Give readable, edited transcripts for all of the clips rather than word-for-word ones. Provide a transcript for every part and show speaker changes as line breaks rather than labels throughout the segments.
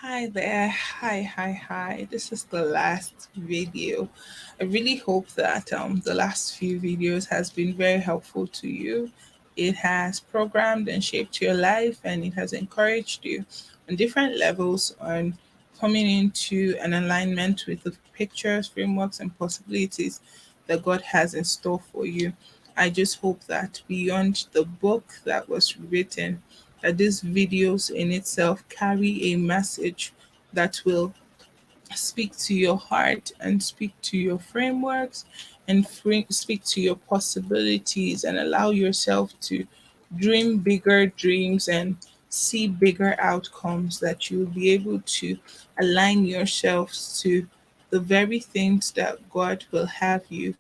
Hi there. Hi. This is the last video. I really hope that the last few videos has been very helpful to you. It has programmed and shaped your life and it has encouraged you on different levels on coming into an alignment with the pictures, frameworks and possibilities that God has in store for you. I just hope that beyond the book that was written, that these videos in itself carry a message that will speak to your heart and speak to your frameworks and speak to your possibilities and allow yourself to dream bigger dreams and see bigger outcomes, that you'll be able to align yourselves to the very things that God will have you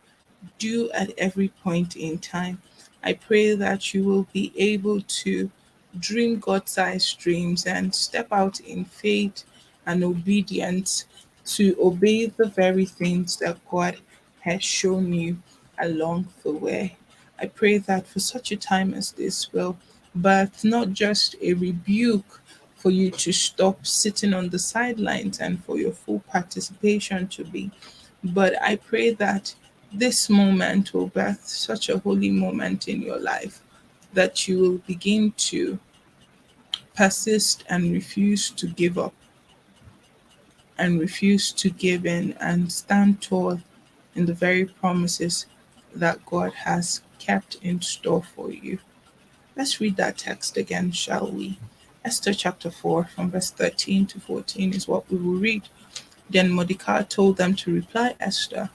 do at every point in time. I pray that you will be able to dream God sized dreams and step out in faith and obedience to obey the very things that God has shown you along the way. I pray that for such a time as this will birth not just a rebuke for you to stop sitting on the sidelines and for your full participation to be, but I pray that this moment will birth such a holy moment in your life that you will begin to persist and refuse to give up and refuse to give in and stand tall in the very promises that God has kept in store for you. Let's read that text again, shall we? Esther chapter 4, from verse 13 to 14 is what we will read. Then Mordecai told them to reply Esther,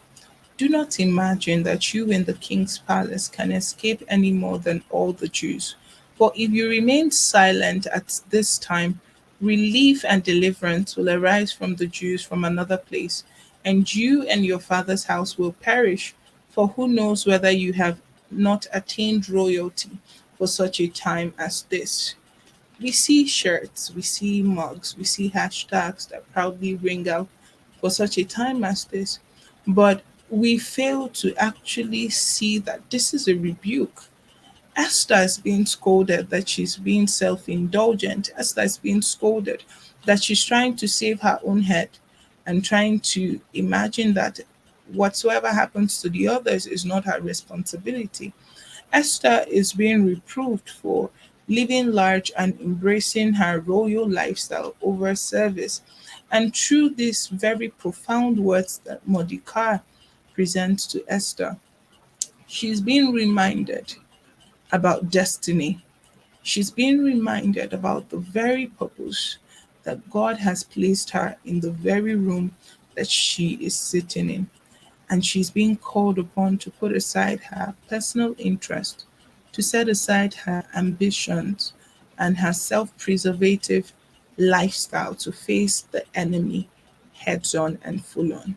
"Do not imagine that you in the king's palace can escape any more than all the Jews. For if you remain silent at this time, relief and deliverance will arise from the Jews from another place, and you and your father's house will perish. For who knows whether you have not attained royalty for such a time as this?" We see shirts, we see mugs, we see hashtags that proudly ring out for such a time as this. But we fail to actually see that this is a rebuke. Esther is being scolded that she's being self indulgent. Esther is being scolded that she's trying to save her own head and trying to imagine that whatsoever happens to the others is not her responsibility. Esther is being reproved for living large and embracing her royal lifestyle over service. And through these very profound words that Mordecai presents to Esther, she's being reminded about destiny. She's being reminded about the very purpose that God has placed her in the very room that she is sitting in, and she's being called upon to put aside her personal interest, to set aside her ambitions and her self preservative lifestyle to face the enemy heads on and full on.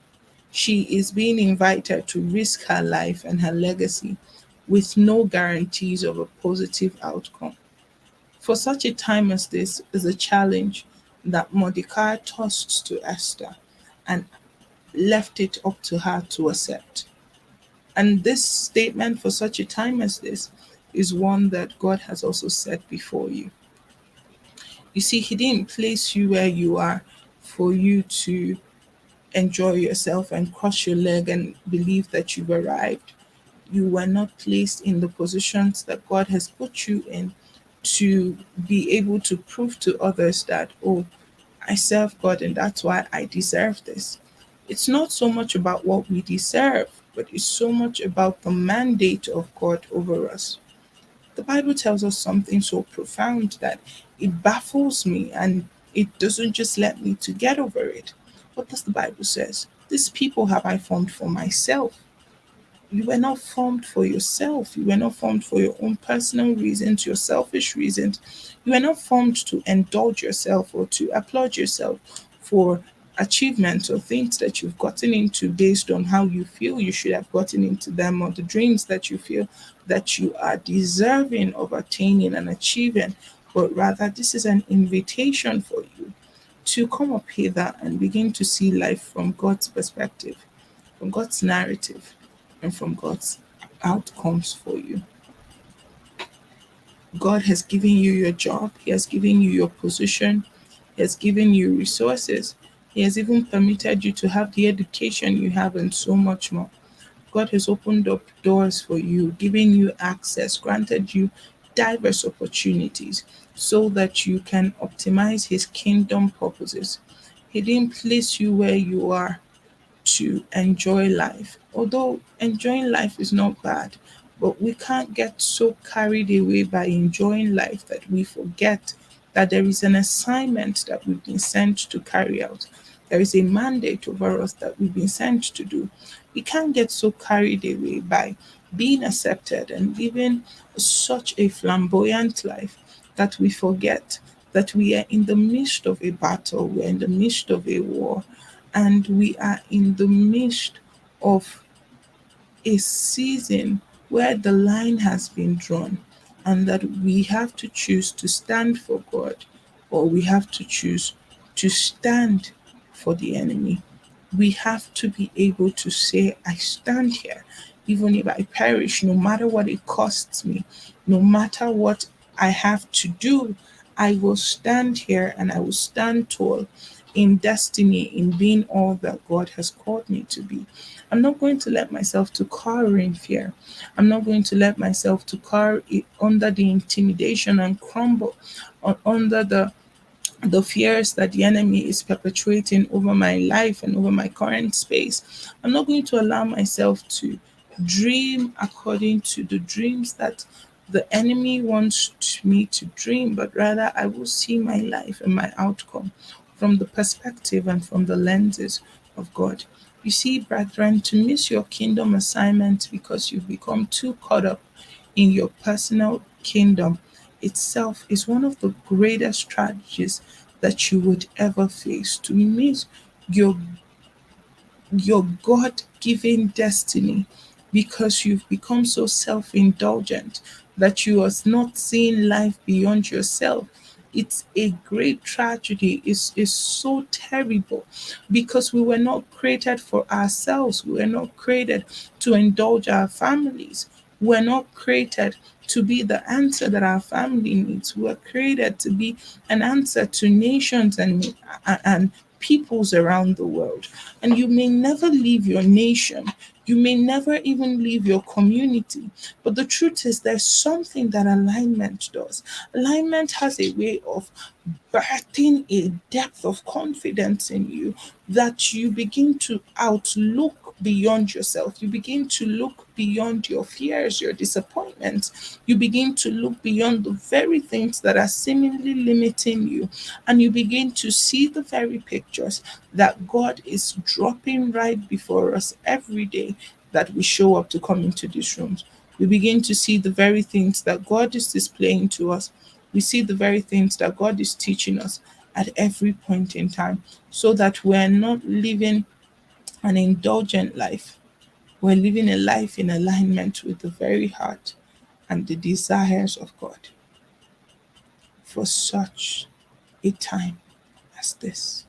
She is being invited to risk her life and her legacy with no guarantees of a positive outcome. For such a time as this is a challenge that Mordecai tossed to Esther and left it up to her to accept. And this statement, for such a time as this, is one that God has also set before you. You see, He didn't place you where you are for you to enjoy yourself and cross your leg and believe that you've arrived. You were not placed in the positions that God has put you in to be able to prove to others that, oh, I serve God and that's why I deserve this. It's not so much about what we deserve, but it's so much about the mandate of God over us. The Bible tells us something so profound that it baffles me and it doesn't just let me to get over it. What does the Bible says? These people have I formed for myself. You were not formed for yourself. You were not formed for your own personal reasons, your selfish reasons. You were not formed to indulge yourself or to applaud yourself for achievements or things that you've gotten into based on how you feel you should have gotten into them, or the dreams that you feel that you are deserving of attaining and achieving. But rather, this is an invitation for you to come up hither and begin to see life from God's perspective, from God's narrative, and from God's outcomes for you. God has given you your job, He has given you your position, He has given you resources. He has even permitted you to have the education you have and so much more. God has opened up doors for you, given you access, granted you diverse opportunities so that you can optimize His kingdom purposes. He didn't place you where you are to enjoy life. Although enjoying life is not bad, but we can't get so carried away by enjoying life that we forget that there is an assignment that we've been sent to carry out. There is a mandate over us that we've been sent to do. We can't get so carried away by being accepted and living such a flamboyant life that we forget that we are in the midst of a battle, we're in the midst of a war, and we are in the midst of a season where the line has been drawn, and that we have to choose to stand for God, or we have to choose to stand for the enemy. We have to be able to say, I stand here, even if I perish, no matter what it costs me, no matter what I have to do, I will stand here and I will stand tall in destiny, in being all that God has called me to be. I'm not going to let myself to cower in fear. I'm not going to let myself to cower under the intimidation and crumble under the fears that the enemy is perpetuating over my life and over my current space. I'm not going to allow myself to dream according to the dreams that the enemy wants me to dream, but rather I will see my life and my outcome from the perspective and from the lenses of God. You see, brethren, to miss your kingdom assignment because you've become too caught up in your personal kingdom itself is one of the greatest tragedies that you would ever face. To miss your your God given destiny because you've become so self indulgent that you are not seeing life beyond yourself. It's a great tragedy. It's so terrible because we were not created for ourselves. We were not created to indulge our families. We were not created to be the answer that our family needs. We were created to be an answer to nations and peoples around the world. And you may never leave your nation. You may never even leave your community. But the truth is, there's something that alignment does. Alignment has a way of birthing a depth of confidence in you that you begin to outlook beyond yourself. You begin to look beyond your fears, your disappointments. You begin to look beyond the very things that are seemingly limiting you. And you begin to see the very pictures that God is dropping right before us every day that we show up to come into these rooms. We begin to see the very things that God is displaying to us. We see the very things that God is teaching us at every point in time so that we're not living an indulgent life. We're living a life in alignment with the very heart and the desires of God for such a time as this.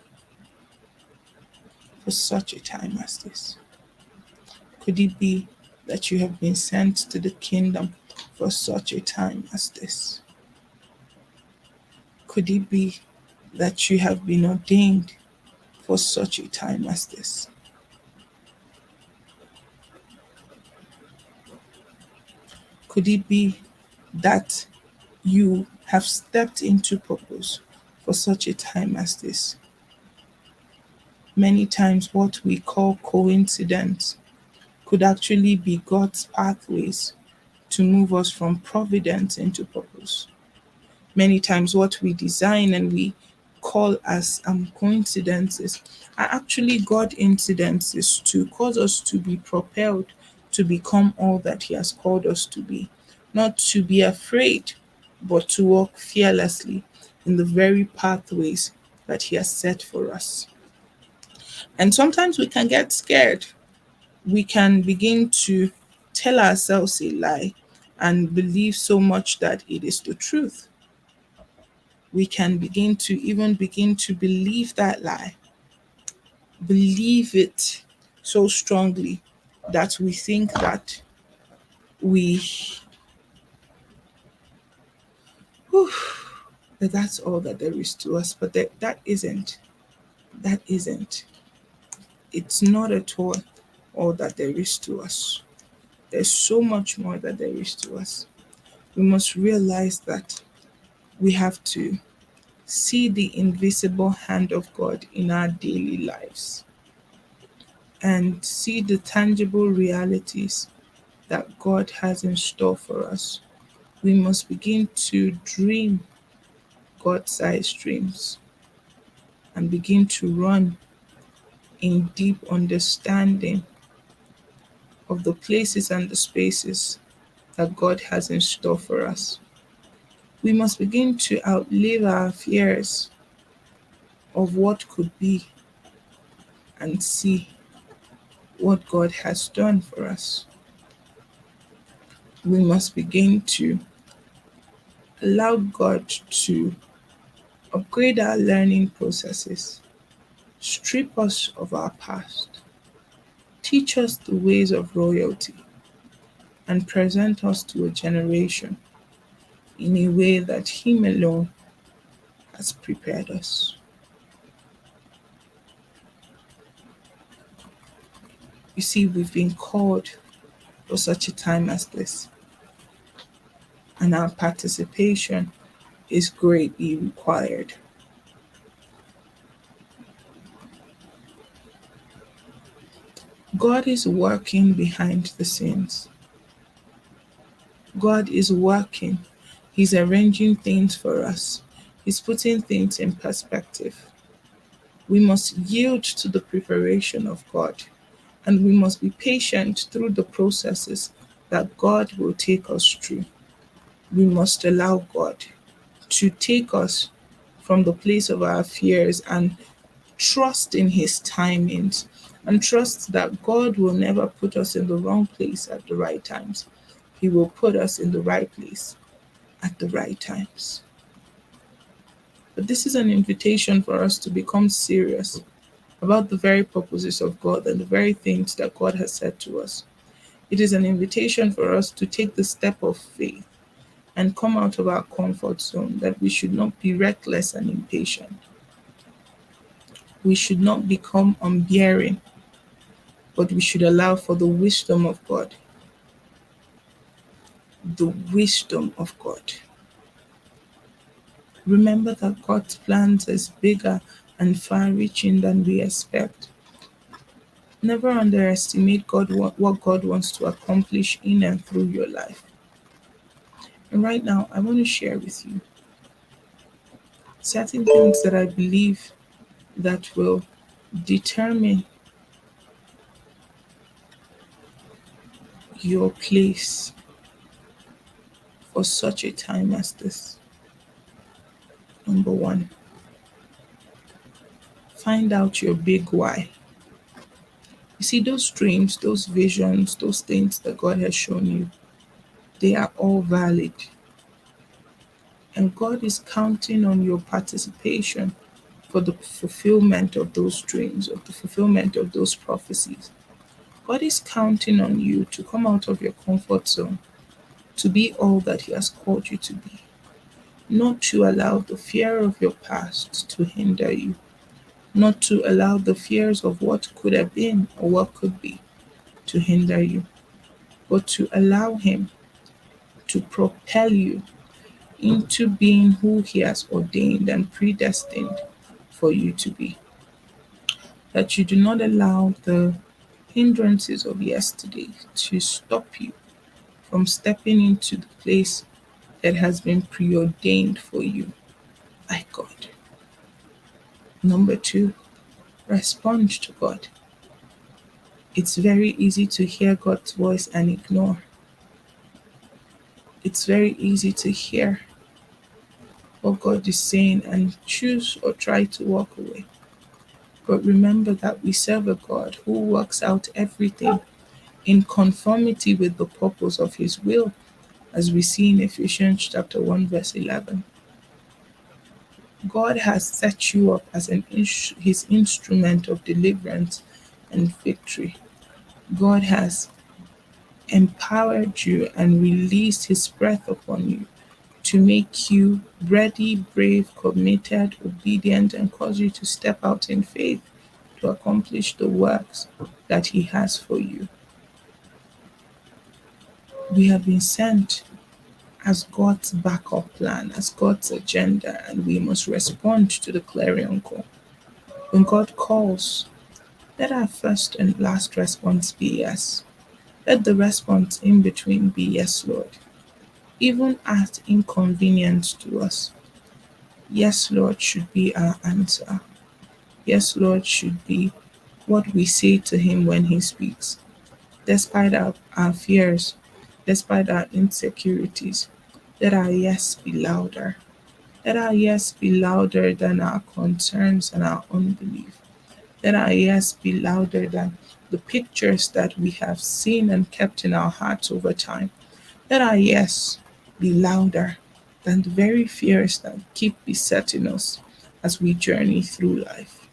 For such a time as this. Could it be that you have been sent to the kingdom for such a time as this? Could it be that you have been ordained for such a time as this? Could it be that you have stepped into purpose for such a time as this? Many times, what we call coincidence could actually be God's pathways to move us from providence into purpose. Many times, what we design and we call as coincidences are actually God incidences to cause us to be propelled to become all that He has called us to be. Not to be afraid, but to walk fearlessly in the very pathways that He has set for us. And sometimes we can get scared. We can begin to tell ourselves a lie and believe so much that it is the truth. We can begin to believe that lie, believe it so strongly that we think that we that that's all that there is to us, but that isn't. That isn't. It's not at all that there is to us. There's so much more that there is to us. We must realize that we have to see the invisible hand of God in our daily lives and see the tangible realities that God has in store for us. We must begin to dream God sized dreams and begin to run in deep understanding of the places and the spaces that God has in store for us. We must begin to outlive our fears of what could be and see what God has done for us. We must begin to allow God to upgrade our learning processes, strip us of our past, teach us the ways of royalty, and present us to a generation in a way that Him alone has prepared us. You see, we've been called for such a time as this, and our participation is greatly required. God is working behind the scenes. God is working. He's arranging things for us. He's putting things in perspective. We must yield to the preparation of God, and we must be patient through the processes that God will take us through. We must allow God to take us from the place of our fears and trust in His timings and trust that God will never put us in the wrong place at the right times. He will put us in the right place at the right times. But this is an invitation for us to become serious about the very purposes of God and the very things that God has said to us. It is an invitation for us to take the step of faith and come out of our comfort zone, that we should not be reckless and impatient. We should not become unbearing, but we should allow for the wisdom of God. The wisdom of God. Remember that God's plans is bigger and far reaching than we expect. Never underestimate what God wants to accomplish in and through your life. And right now, I want to share with you certain things that I believe that will determine your place for such a time as this. Number one, find out your big why. You see, those dreams, those visions, those things that God has shown you, they are all valid. And God is counting on your participation for the fulfillment of those dreams, of the fulfillment of those prophecies. God is counting on you to come out of your comfort zone, to be all that He has called you to be, not to allow the fear of your past to hinder you, not to allow the fears of what could have been or what could be to hinder you, but to allow Him to propel you into being who He has ordained and predestined for you to be. That you do not allow the hindrances of yesterday to stop you from stepping into the place that has been preordained for you by God. Number two, respond to God. It's very easy to hear God's voice and ignore. It's very easy to hear what God is saying and choose or try to walk away. But remember that we serve a God who works out everything in conformity with the purpose of His will, as we see in Ephesians chapter 1, verse 11. God has set you up as His instrument of deliverance and victory. God has empowered you and released His breath upon you to to make you ready, brave, committed, obedient, and cause you to step out in faith to accomplish the works that He has for you. We have been sent as God's backup plan, as God's agenda, and we must respond to the clarion call. When God calls, let our first and last response be yes. Let the response in between be yes, Lord, even at inconvenience to us. Yes, Lord, should be our answer. Yes, Lord, should be what we say to Him when He speaks. Despite our fears, despite our insecurities, let our yes be louder. Let our yes be louder than our concerns and our unbelief. Let our yes be louder than the pictures that we have seen and kept in our hearts over time. Let our yes be louder than the very fears that keep besetting us as we journey through life.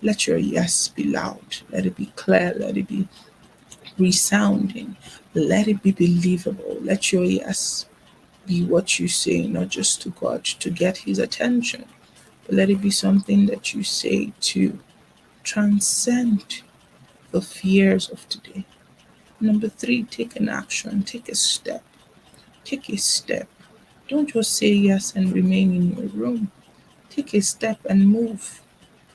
Let your yes be loud. Let it be clear. Let it be resounding. Let it be believable. Let your yes be what you say, not just to God to get His attention, but let it be something that you say to transcend the fears of today. Number three, take an action, take a step. Take a step. Don't just say yes and remain in your room. Take a step and move.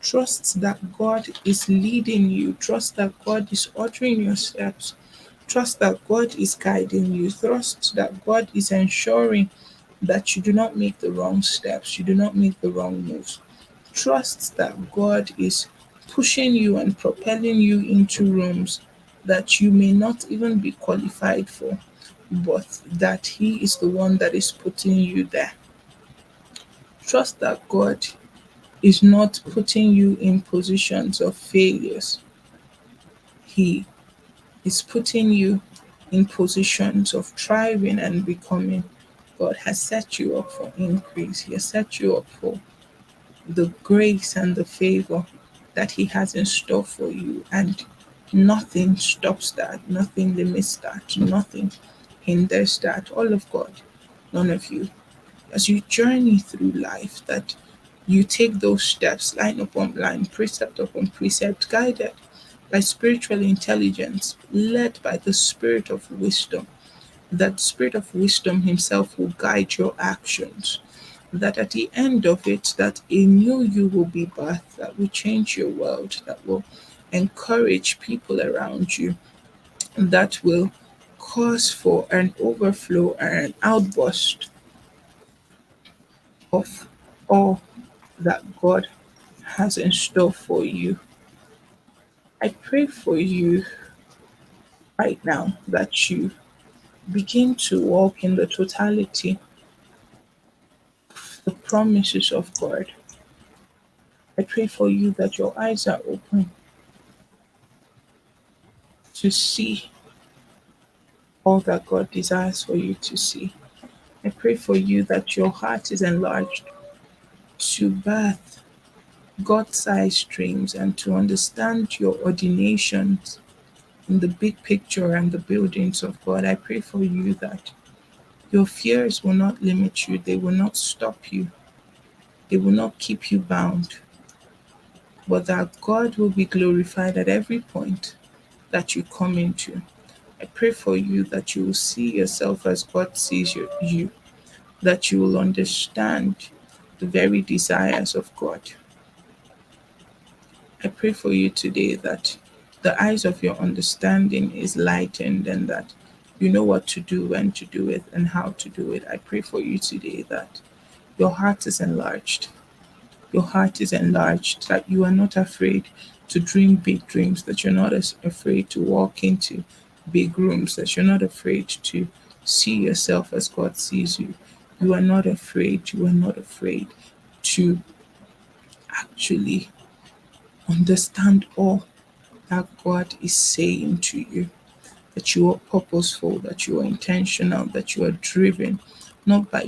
Trust that God is leading you. Trust that God is ordering your steps. Trust that God is guiding you. Trust that God is ensuring that you do not make the wrong steps, you do not make the wrong moves. Trust that God is pushing you and propelling you into rooms that you may not even be qualified for, but that He is the one that is putting you there. Trust that God is not putting you in positions of failures. He is putting you in positions of thriving and becoming. God has set you up for increase. He has set you up for the grace and the favor that He has in store for you. And nothing stops that, nothing limits that, nothing hinders that. All of God, none of you. As you journey through life, that you take those steps line upon line, precept upon precept, guided by spiritual intelligence, led by the spirit of wisdom. That spirit of wisdom Himself will guide your actions, that at the end of it, that a new you will be birthed, that will change your world, that will encourage people around you, that will cause for an overflow and an outburst of all that God has in store for you. I pray for you right now that you begin to walk in the totality of the promises of God. I pray for you that your eyes are open to see all that God desires for you to see. I pray for you that your heart is enlarged to birth God sized dreams and to understand your ordinations in the big picture and the buildings of God. I pray for you that your fears will not limit you, they will not stop you, they will not keep you bound, but that God will be glorified at every point that you come into. I pray for you that you will see yourself as God sees you, that you will understand the very desires of God. I pray for you today that the eyes of your understanding is lightened and that you know what to do, when to do it, and how to do it. I pray for you today that your heart is enlarged. Your heart is enlarged, that you are not afraid to dream big dreams, that you're not as afraid to walk into big rooms, that you're not afraid to see yourself as God sees you. You are not afraid. You are not afraid to actually understand all that God is saying to you, that you are purposeful, that you are intentional, that you are driven, not by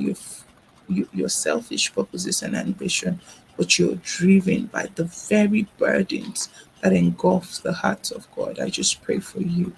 your selfish purposes and ambition, but you're driven by the very burdens that engulfs the heart of God. I just pray for you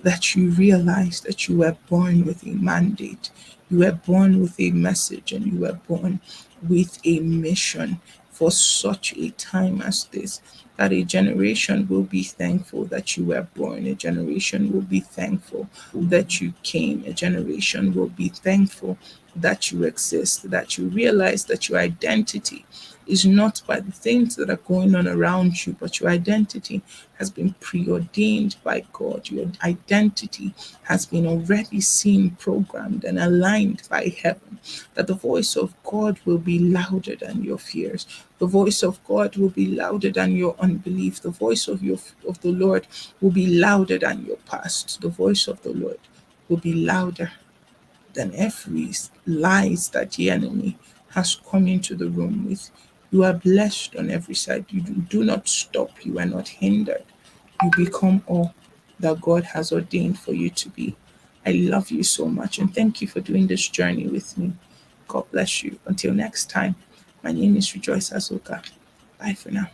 that you realize that you were born with a mandate, you were born with a message, and you were born with a mission for such a time as this. That a generation will be thankful that you were born, a generation will be thankful that you came, a generation will be thankful that you exist, that you realize that your identity is not by the things that are going on around you, but your identity has been preordained by God. Your identity has been already seen, programmed, and aligned by heaven. That the voice of God will be louder than your fears. The voice of God will be louder than your unbelief. The voice of the Lord will be louder than your past. The voice of the Lord will be louder than every lies that the enemy has come into the room with. You are blessed on every side. You do not stop. You are not hindered. You become all that God has ordained for you to be. I love you so much and thank you for doing this journey with me. God bless you. Until next time, my name is Rejoice Azuka. Bye for now.